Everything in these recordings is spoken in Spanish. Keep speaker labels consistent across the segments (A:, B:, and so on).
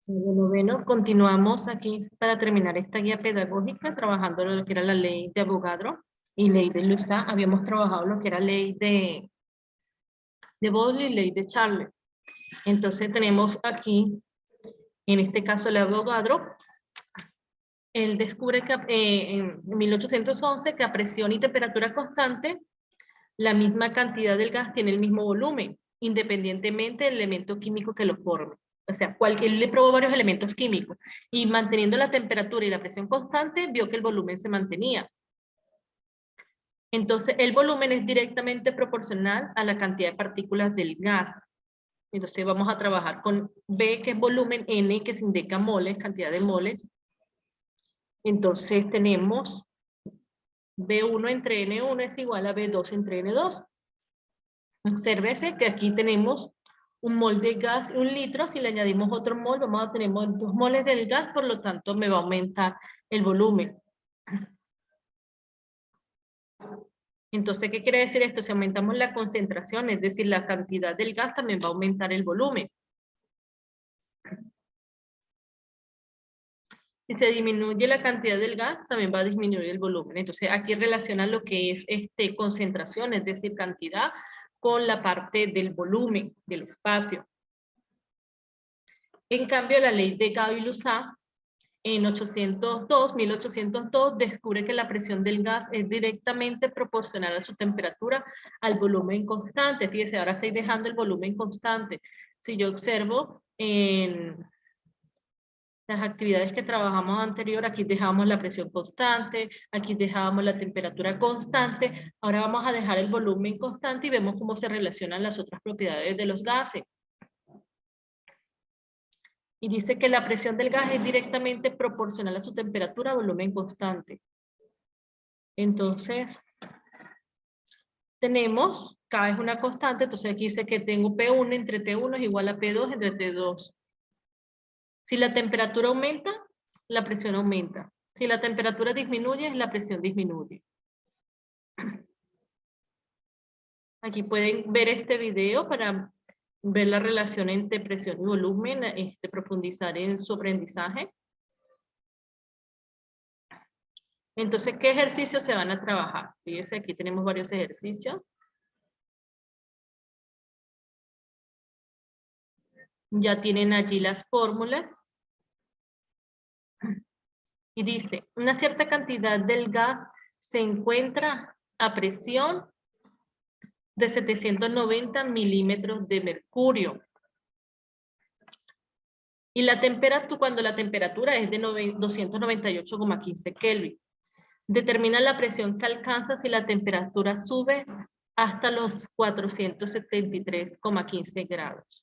A: Noveno, continuamos aquí para terminar esta guía pedagógica, trabajando lo que era la ley de Avogadro y ley de Lusta. Habíamos trabajado lo que era ley de Bodley y ley de Charles. Entonces tenemos aquí, en este caso, la Avogadro. Él descubre que en 1811 que a presión y temperatura constante, la misma cantidad del gas tiene el mismo volumen, independientemente del elemento químico que lo forme. O sea, él le probó varios elementos químicos y manteniendo la temperatura y la presión constante, vio que el volumen se mantenía. Entonces, el volumen es directamente proporcional a la cantidad de partículas del gas. Entonces, vamos a trabajar con B, que es volumen, N, que se indica moles, cantidad de moles. Entonces, tenemos B1 entre N1 es igual a B2 entre N2. Obsérvese que aquí tenemos un mol de gas, un litro. Si le añadimos otro mol, vamos a tener 2 moles del gas, por lo tanto me va a aumentar el volumen. Entonces, ¿qué quiere decir esto? Si aumentamos la concentración, es decir, la cantidad del gas, también va a aumentar el volumen. Si se disminuye la cantidad del gas, también va a disminuir el volumen. Entonces, aquí relaciona lo que es concentración, es decir, cantidad, con la parte del volumen, del espacio. En cambio, la ley de Gauss-Luzat, en 1802, descubre que la presión del gas es directamente proporcional a su temperatura al volumen constante. Fíjese, ahora estoy dejando el volumen constante. Si yo observo en las actividades que trabajamos anterior, aquí dejábamos la presión constante, aquí dejábamos la temperatura constante, ahora vamos a dejar el volumen constante y vemos cómo se relacionan las otras propiedades de los gases. Y dice que la presión del gas es directamente proporcional a su temperatura a volumen constante. Entonces, tenemos, K es una constante, entonces aquí dice que tengo P1 entre T1 es igual a P2 entre T2. Si la temperatura aumenta, la presión aumenta. Si la temperatura disminuye, la presión disminuye. Aquí pueden ver este video para ver la relación entre presión y volumen, profundizar en su aprendizaje. Entonces, ¿qué ejercicios se van a trabajar? Fíjense, aquí tenemos varios ejercicios. Ya tienen allí las fórmulas. Y dice, una cierta cantidad del gas se encuentra a presión de 790 milímetros de mercurio. Y la temperatura, cuando la temperatura es de 298,15 Kelvin. Determina la presión que alcanza si la temperatura sube hasta los 473,15 grados.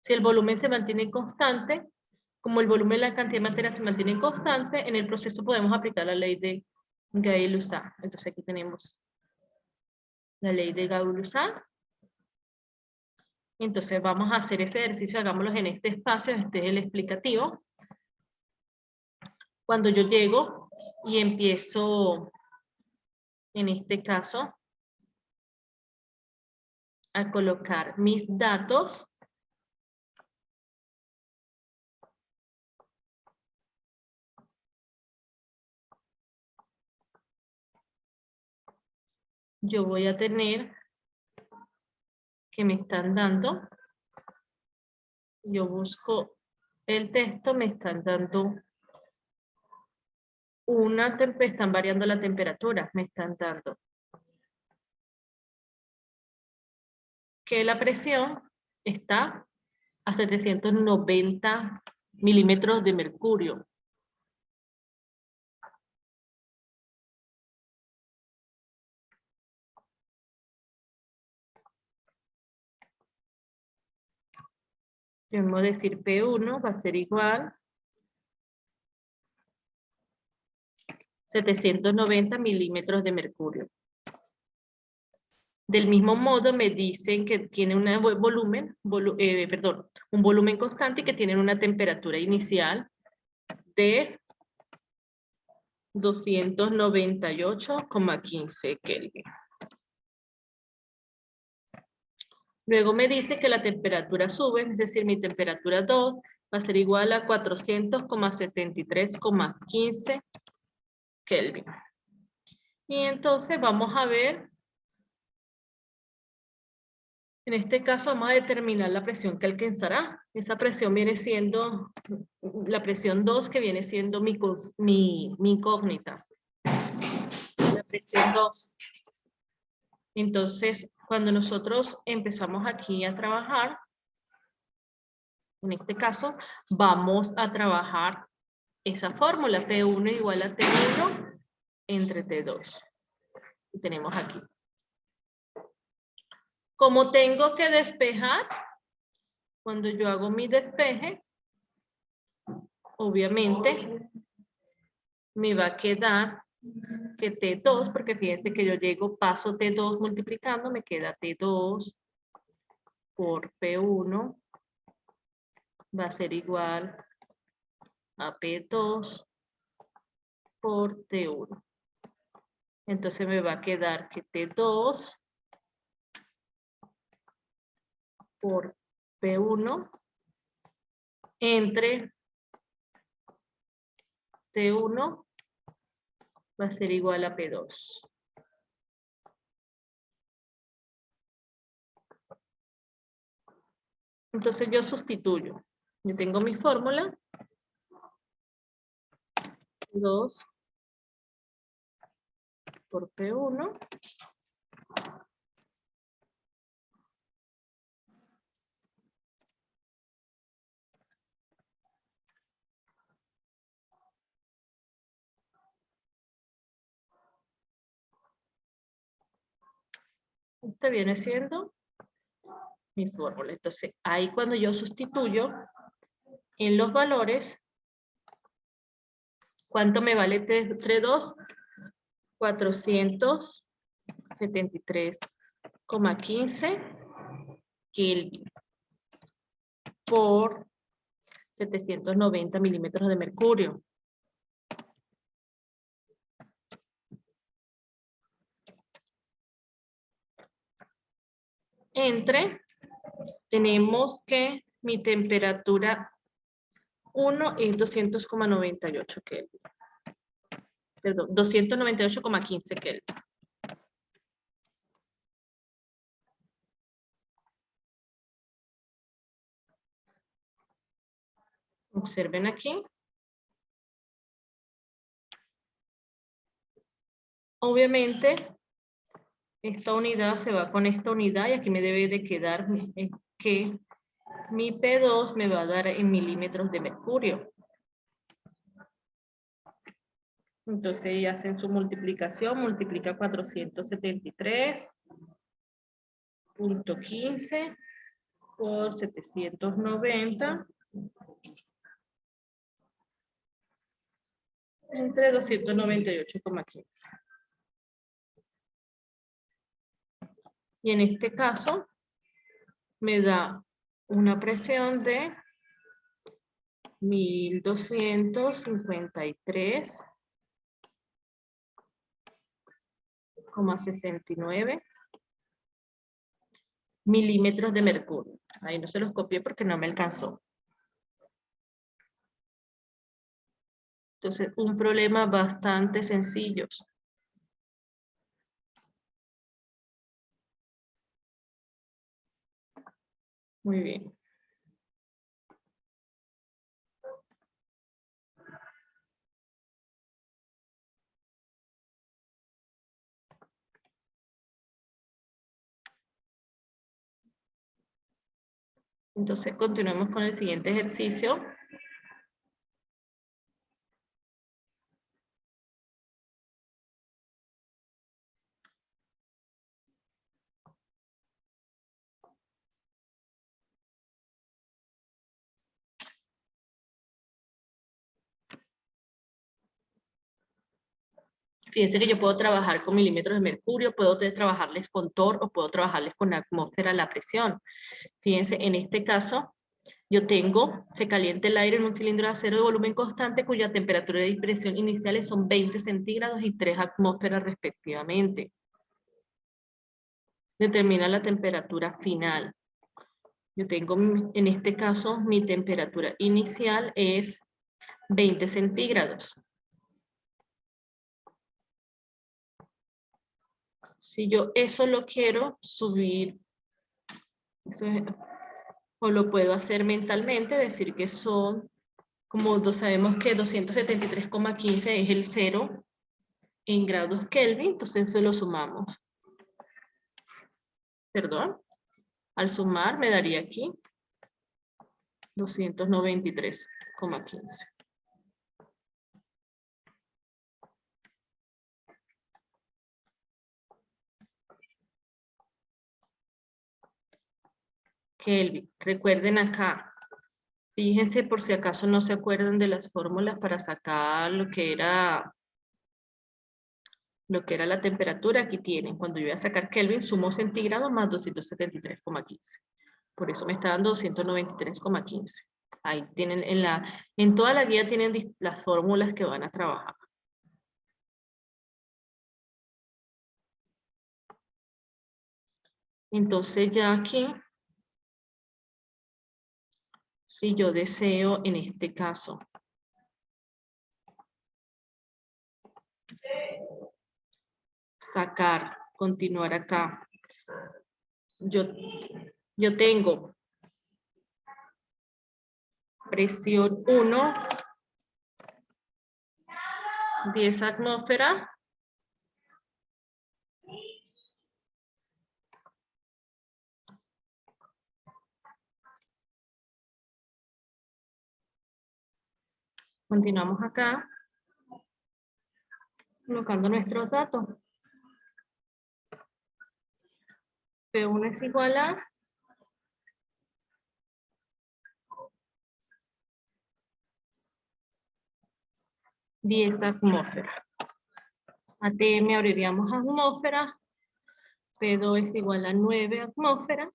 A: Si el volumen se mantiene constante, como el volumen y la cantidad de materia se mantienen constante, en el proceso podemos aplicar la ley de Gauss-Luzat. Entonces aquí tenemos la ley de Gauss-Luzat. Entonces vamos a hacer ese ejercicio, hagámoslo en este espacio, este es el explicativo. Cuando yo llego y empiezo, en este caso, a colocar mis datos, yo voy a tener que me están dando, yo busco el texto, me están dando están variando la temperatura, me están dando que la presión está a 790 milímetros de mercurio. Debemos decir P1 va a ser igual 790 milímetros de mercurio. Del mismo modo me dicen que tiene un volumen constante y que tienen una temperatura inicial de 298,15 Kelvin. Luego me dice que la temperatura sube, es decir, mi temperatura 2 va a ser igual a 400,73,15 Kelvin. Y entonces vamos a ver, en este caso vamos a determinar la presión que alcanzará. Esa presión viene siendo la presión 2, que viene siendo mi incógnita. La presión 2. Entonces, cuando nosotros empezamos aquí a trabajar, en este caso, vamos a trabajar esa fórmula, P1 igual a T1 entre T2. Y tenemos aquí. Como tengo que despejar, cuando yo hago mi despeje, obviamente me va a quedar que T2, porque fíjense que yo llego, paso T2 multiplicando, me queda T2 por P1 va a ser igual a P2 por T1. Entonces me va a quedar que T2 por P1 entre T1 va a ser igual a P2. Entonces yo sustituyo. Yo tengo mi fórmula. 2 por P1. Este viene siendo mi fórmula. Entonces, ahí cuando yo sustituyo en los valores, ¿cuánto me vale T2? 473,15 Kelvin por 790 milímetros de mercurio. Entre, tenemos que mi temperatura 1 es 200,98 Kelvin. Perdón, 298,15 Kelvin. Observen aquí. Obviamente, esta unidad se va con esta unidad y aquí me debe de quedar que mi P2 me va a dar en milímetros de mercurio. Entonces ya hacen su multiplicación, multiplica 473.15 por 790 entre 298,15. Y en este caso me da una presión de 1253,69 milímetros de mercurio. Ahí no se los copié porque no me alcanzó. Entonces, un problema bastante sencillo. Muy bien. Entonces, continuemos con el siguiente ejercicio. Fíjense que yo puedo trabajar con milímetros de mercurio, puedo trabajarles con torr o puedo trabajarles con atmósfera a la presión. Fíjense, en este caso, se calienta el aire en un cilindro de acero de volumen constante cuya temperatura de presión iniciales son 20 centígrados y 3 atmósferas respectivamente. Determina la temperatura final. Yo tengo, en este caso, mi temperatura inicial es 20 centígrados. Si yo eso lo quiero subir, o lo puedo hacer mentalmente, decir que son, como sabemos que 273,15 es el 0 en grados Kelvin, entonces se lo sumamos. Perdón, al sumar me daría aquí 293,15. Kelvin, recuerden acá, fíjense por si acaso no se acuerdan de las fórmulas para sacar lo que era la temperatura. Aquí tienen, cuando yo voy a sacar Kelvin, sumo centígrados más 273,15. Por eso me está dando 293,15. Ahí tienen, en toda la guía tienen las fórmulas que van a trabajar. Entonces ya aquí, si yo deseo en este caso sacar, continuar acá, yo tengo presión 1, 10 atmósferas. Continuamos acá, colocando nuestros datos. P1 es igual a 10 atmósferas. ATM abreviamos atmósferas. P2 es igual a 9 atmósferas.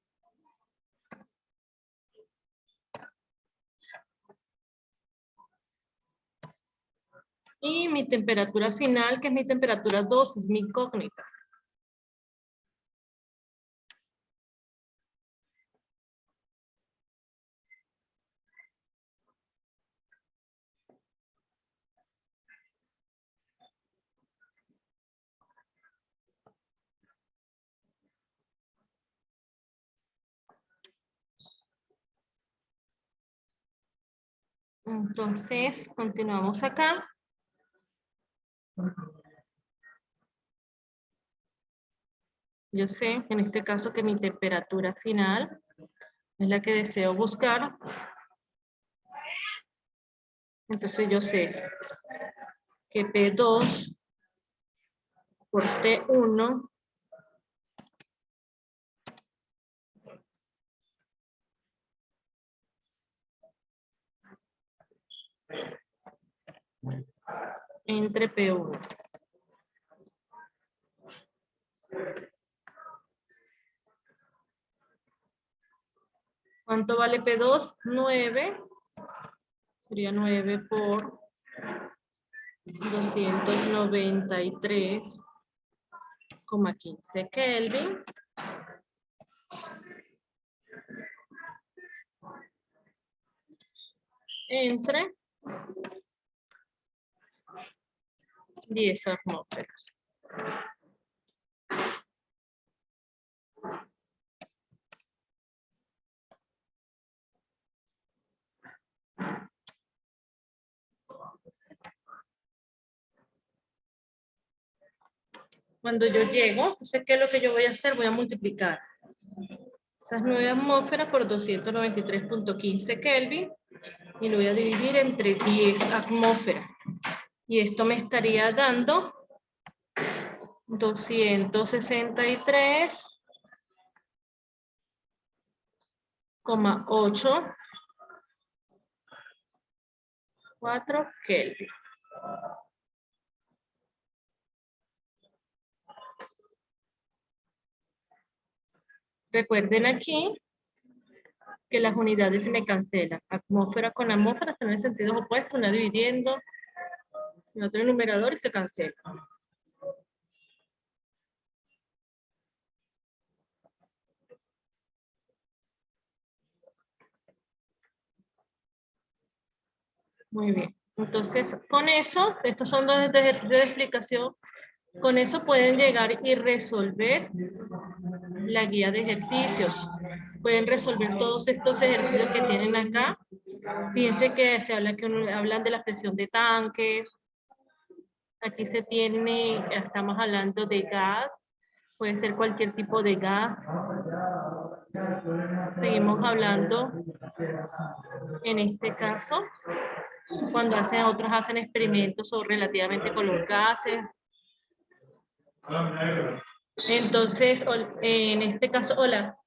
A: Y mi temperatura final, que es mi temperatura 2, es mi incógnita. Entonces, continuamos acá. Yo sé, en este caso, que mi temperatura final es la que deseo buscar. Entonces yo sé que P2 por T1 entre P1. ¿Cuánto vale P2? 9. Sería 9 por 293,15 Kelvin. Entre 10 atmósferas. Cuando yo llego, entonces, ¿qué es lo que yo voy a hacer? Voy a multiplicar esas 9 atmósferas por 293,15 Kelvin y lo voy a dividir entre 10 atmósferas. Y esto me estaría dando 263,84 Kelvin. Recuerden aquí que las unidades se me cancelan. Atmósfera con atmósfera están en sentidos opuestos, una dividiendo, en otro numerador y se cancela. Muy bien. Entonces, con eso, estos son dos ejercicios de explicación. Con eso pueden llegar y resolver la guía de ejercicios. Pueden resolver todos estos ejercicios que tienen acá. Fíjense que se habla hablan de la presión de tanques. Aquí se tiene, estamos hablando de gas. Puede ser cualquier tipo de gas. Seguimos hablando, en este caso, cuando otros hacen experimentos sobre relativamente con los gases. Entonces, en este caso, hola.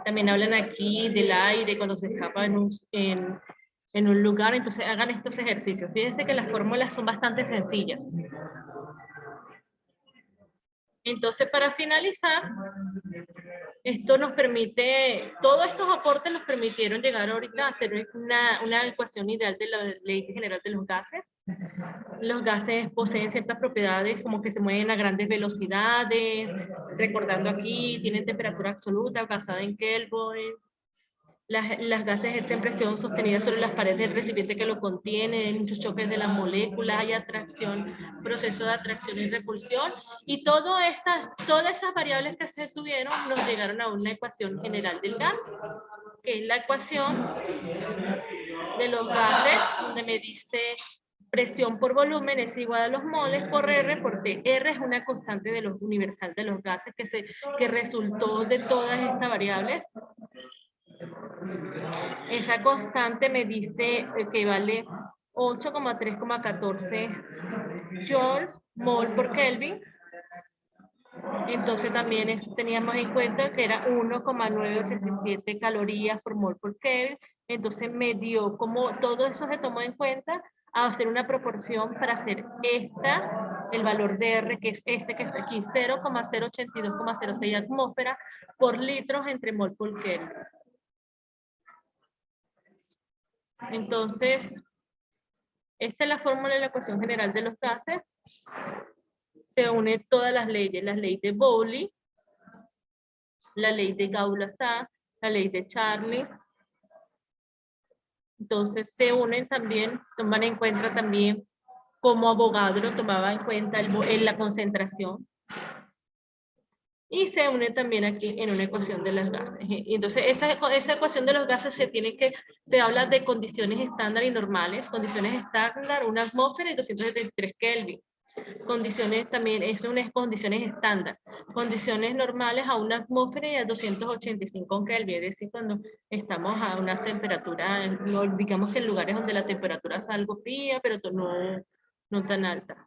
A: También hablan aquí del aire cuando se escapa en un lugar. Entonces, hagan estos ejercicios. Fíjense que las fórmulas son bastante sencillas. Entonces, para finalizar, esto nos permite, todos estos aportes nos permitieron llegar ahorita a hacer una ecuación ideal de la ley general de los gases. Los gases poseen ciertas propiedades como que se mueven a grandes velocidades, recordando aquí, tienen temperatura absoluta basada en Kelvin. Las gases ejercen presión sostenida sobre las paredes del recipiente que lo contiene, hay muchos choques de las moléculas, hay atracción, proceso de atracción y repulsión, y todas esas variables que se tuvieron nos llegaron a una ecuación general del gas, que es la ecuación de los gases, donde me dice presión por volumen es igual a los moles por R por T. R es una constante de los universal de los gases que resultó de todas estas variables. Esa constante me dice que vale 8,3,14 joules mol por Kelvin. Entonces también teníamos en cuenta que era 1,987 calorías por mol por Kelvin. Entonces me dio como todo eso se tomó en cuenta a hacer una proporción para hacer el valor de R, que es este que está aquí, 0,082,06 atmósfera por litros entre mol por Kelvin. Entonces, esta es la fórmula de la ecuación general de los gases. Se unen todas las leyes, la ley de Pauli, la ley de Gauss-Lassa, la ley de Charles. Entonces se unen también, toman en cuenta también como Avogadro tomaba en cuenta la concentración. Y se une también aquí en una ecuación de los gases. Entonces, esa ecuación de los gases se habla de condiciones estándar y normales. Condiciones estándar, una atmósfera y 273 Kelvin. Condiciones también, son condiciones estándar. Condiciones normales a una atmósfera y a 285 Kelvin. Es decir, cuando estamos a una temperatura, digamos que en lugares donde la temperatura es algo fría, pero no tan alta.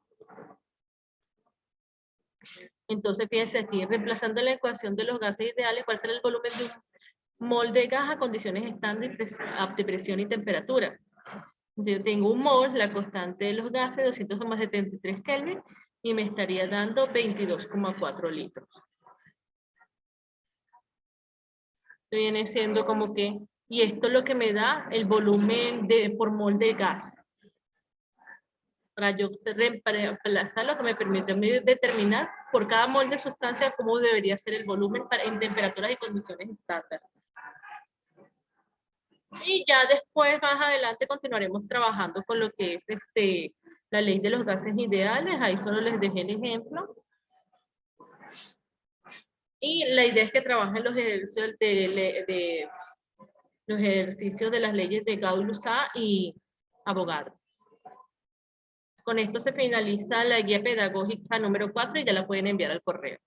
A: Entonces, fíjense aquí, reemplazando la ecuación de los gases ideales, ¿cuál será el volumen de un mol de gas a condiciones estándar de presión y temperatura? Yo tengo un mol, la constante de los gases, 200,73 Kelvin, y me estaría dando 22,4 litros. Esto viene siendo como que, y esto es lo que me da el volumen por mol de gas. Para yo reemplazar lo que me permite determinar por cada mol de sustancia cómo debería ser el volumen en temperaturas y condiciones estándar. Y ya después, más adelante, continuaremos trabajando con lo que es la ley de los gases ideales. Ahí solo les dejé el ejemplo. Y la idea es que trabajen los ejercicios de las leyes de Gauss-Lassa y Avogadro. Con esto se finaliza la guía pedagógica número 4 y ya la pueden enviar al correo.